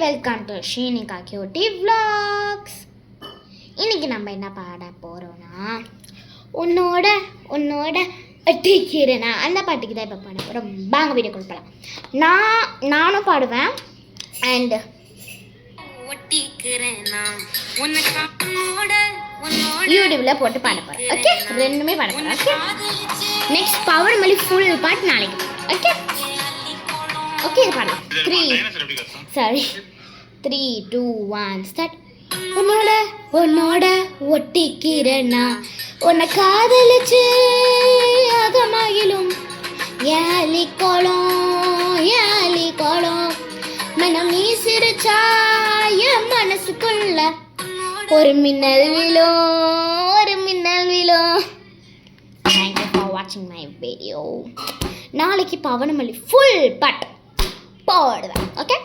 Welcome to Sheenika cutie vlogs. இன்னைக்கு நம்ம என்ன பாட போகிறோன்னா உன்னோட உன்னோட ஒட்டிக்கிறேனா அந்த பாட்டுக்கு தான் இப்போ பாட போகிறோம். வாங்க வீடியோ கொடுக்கலாம். நானும் பாடுவேன் அண்ட் யூடியூப்ல போட்டு பாட போகிறேன். ஓகே, ரெண்டுமே பாட போகிறேன். ஓகே, நெக்ஸ்ட் பவர் மல்லி ஃபுல் பாட்டு நாளைக்கு. ஓகே ஓகே, இது பாடலாம். 3 2 1 ஸ்டார்ட். உன்னோட உன்னோட ஒட்டிக்கிறேனா உன்னை காதலிச்சு அகமகிலும் ஏலி கோலம் மனம் நீ சிரிச்சா என் மனசுக்குள்ள ஒரு மின்னல் விழும். தேங்க்யூ ஃபார் வாட்சிங் மை வீடியோ. நாளைக்கு பவனமல்லி ஃபுல் பாட்டு போடுவேன். ஓகே.